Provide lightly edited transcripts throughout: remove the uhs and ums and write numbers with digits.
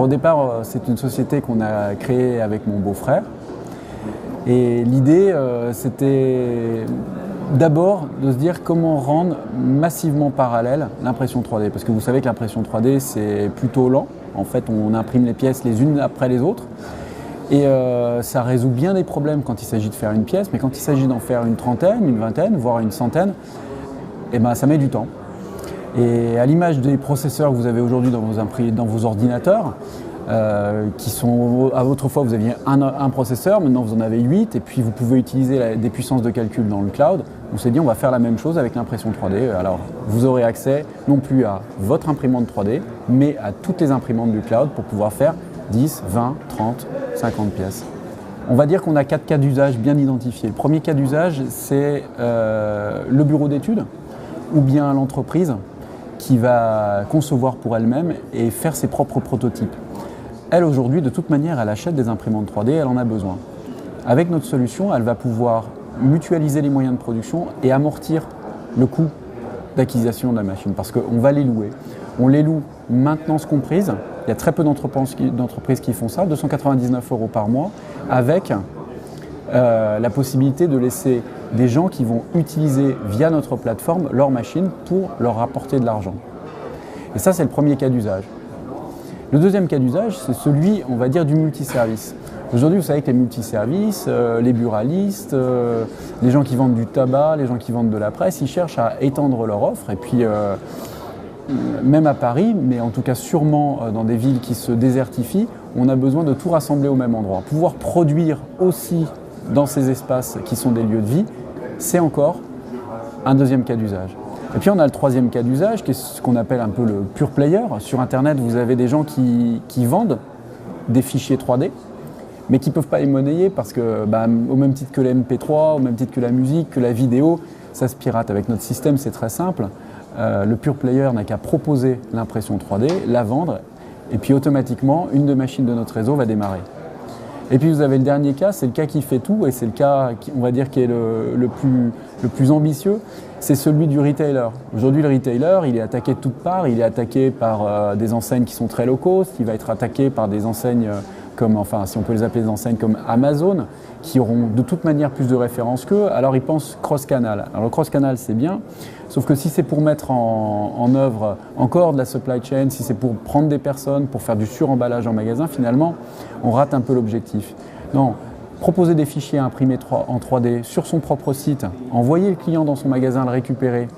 Alors au départ, c'est une société qu'on a créée avec mon beau-frère. Et l'idée, c'était d'abord de se dire comment rendre massivement parallèle l'impression 3D. Parce que vous savez que l'impression 3D, c'est plutôt lent. En fait, on imprime les pièces les unes après les autres. Et ça résout bien des problèmes quand il s'agit de faire une pièce, mais quand il s'agit d'en faire une trentaine, une vingtaine, voire une centaine, eh ben, ça met du temps. Et à l'image des processeurs que vous avez aujourd'hui dans vos ordinateurs, qui sont, autrefois vous aviez un processeur, maintenant vous en avez 8, et puis vous pouvez utiliser des puissances de calcul dans le cloud. On s'est dit on va faire la même chose avec l'impression 3D. Alors vous aurez accès non plus à votre imprimante 3D, mais à toutes les imprimantes du cloud pour pouvoir faire 10, 20, 30, 50 pièces. On va dire qu'on a 4 cas d'usage bien identifiés. Le premier cas d'usage, c'est le bureau d'études ou bien l'entreprise qui va concevoir pour elle-même et faire ses propres prototypes. Elle, aujourd'hui, de toute manière, elle achète des imprimantes 3D, elle en a besoin. Avec notre solution, elle va pouvoir mutualiser les moyens de production et amortir le coût d'acquisition de la machine, parce qu'on va les louer. On les loue maintenance comprise. Il y a très peu d'entreprises qui font ça, 299 € par mois, avec la possibilité de laisser des gens qui vont utiliser via notre plateforme leur machine pour leur rapporter de l'argent. Et ça, c'est le premier cas d'usage. Le deuxième cas d'usage, c'est celui, on va dire, du multiservice. Aujourd'hui, vous savez que les multiservices, les buralistes, les gens qui vendent du tabac, les gens qui vendent de la presse, ils cherchent à étendre leur offre. Et puis, même à Paris, mais en tout cas sûrement dans des villes qui se désertifient, on a besoin de tout rassembler au même endroit. Pouvoir produire aussi dans ces espaces qui sont des lieux de vie, c'est encore un deuxième cas d'usage. Et puis on a le troisième cas d'usage, qui est ce qu'on appelle un peu le pure player. Sur Internet, vous avez des gens qui vendent des fichiers 3D, mais qui ne peuvent pas les monnayer parce que, au même titre que les MP3, au même titre que la musique, que la vidéo, ça se pirate. Avec notre système, c'est très simple. Le pure player n'a qu'à proposer l'impression 3D, la vendre, et puis automatiquement, une des machines de notre réseau va démarrer. Et puis vous avez le dernier cas, c'est le cas qui fait tout, et c'est le cas, on va dire, qui est le plus ambitieux, c'est celui du retailer. Aujourd'hui, le retailer, il est attaqué de toutes parts, il est attaqué par des enseignes qui sont très low cost, il va être attaqué par des enseignes comme, enfin, si on peut les appeler des enseignes comme Amazon, qui auront de toute manière plus de références qu'eux. Alors ils pensent cross-canal. Alors le cross-canal, c'est bien, sauf que si c'est pour mettre en œuvre encore de la supply chain, si c'est pour prendre des personnes, pour faire du suremballage en magasin, finalement, on rate un peu l'objectif. Non, proposer des fichiers imprimés en 3D sur son propre site, envoyer le client dans son magasin le récupérer,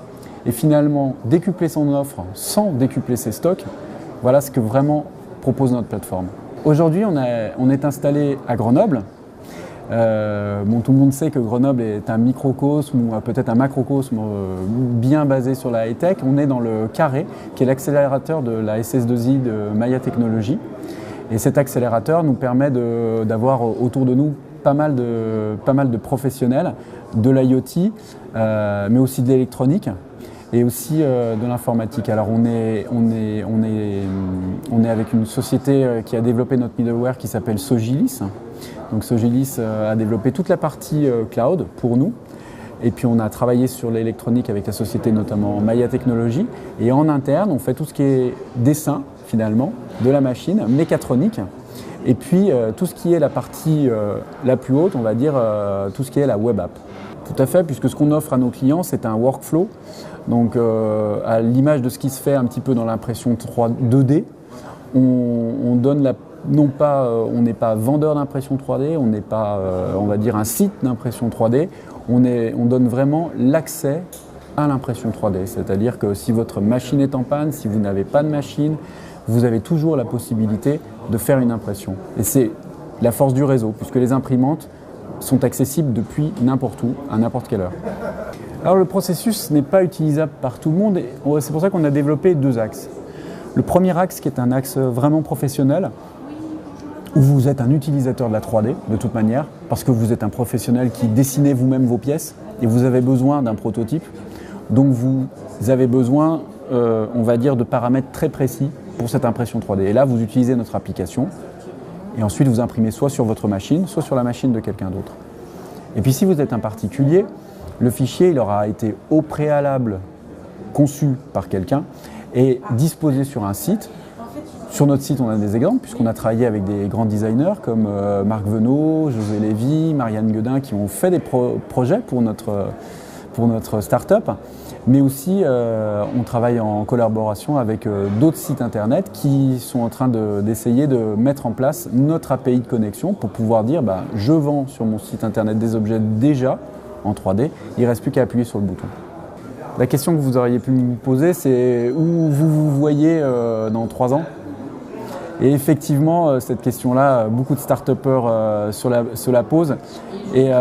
et finalement décupler son offre sans décupler ses stocks, voilà ce que vraiment propose notre plateforme. Aujourd'hui, on est installé à Grenoble. Tout le monde sait que Grenoble est un microcosme ou peut-être un macrocosme bien basé sur la high-tech. On est dans le Carré, qui est l'accélérateur de la SS2I de Maya Technologies. Et cet accélérateur nous permet d'avoir autour de nous pas mal de professionnels de l'IoT, mais aussi de l'électronique et aussi de l'informatique. Alors on est avec une société qui a développé notre middleware qui s'appelle Sogilis. Donc Sogilis a développé toute la partie cloud pour nous. Et puis on a travaillé sur l'électronique avec la société notamment Maya Technologies. Et en interne, on fait tout ce qui est dessin finalement de la machine, mécatronique. Et puis tout ce qui est la partie la plus haute, on va dire tout ce qui est la web app. Tout à fait, puisque ce qu'on offre à nos clients, c'est un workflow. Donc à l'image de ce qui se fait un petit peu dans l'impression 2D, on donne on n'est pas vendeur d'impression 3D, on n'est pas, on va dire, un site d'impression 3D, on donne vraiment l'accès à l'impression 3D. C'est-à-dire que si votre machine est en panne, si vous n'avez pas de machine, vous avez toujours la possibilité de faire une impression. Et c'est la force du réseau, puisque les imprimantes sont accessibles depuis n'importe où, à n'importe quelle heure. Alors le processus n'est pas utilisable par tout le monde, et c'est pour ça qu'on a développé 2 axes. Le premier axe qui est un axe vraiment professionnel, où vous êtes un utilisateur de la 3D de toute manière, parce que vous êtes un professionnel qui dessinez vous-même vos pièces et vous avez besoin d'un prototype. Donc vous avez besoin, on va dire, de paramètres très précis pour cette impression 3D. Et là, vous utilisez notre application et ensuite vous imprimez soit sur votre machine, soit sur la machine de quelqu'un d'autre. Et puis si vous êtes un particulier, le fichier il aura été au préalable conçu par quelqu'un et disposé sur un site Sur notre site, on a des exemples, puisqu'on a travaillé avec des grands designers comme Marc Venot, José Lévy, Marianne Guedin, qui ont fait des projets pour notre start-up. Mais aussi, on travaille en collaboration avec d'autres sites internet qui sont en train d'essayer de mettre en place notre API de connexion pour pouvoir dire je vends sur mon site internet des objets déjà en 3D, il ne reste plus qu'à appuyer sur le bouton. La question que vous auriez pu me poser, c'est où vous voyez dans 3 ans ? Et effectivement, cette question-là, beaucoup de start-upers se la posent. Et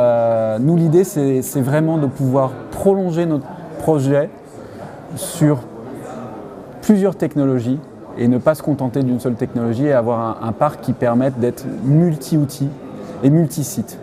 nous, l'idée, c'est vraiment de pouvoir prolonger notre projet sur plusieurs technologies et ne pas se contenter d'une seule technologie et avoir un parc qui permette d'être multi-outils et multi-sites.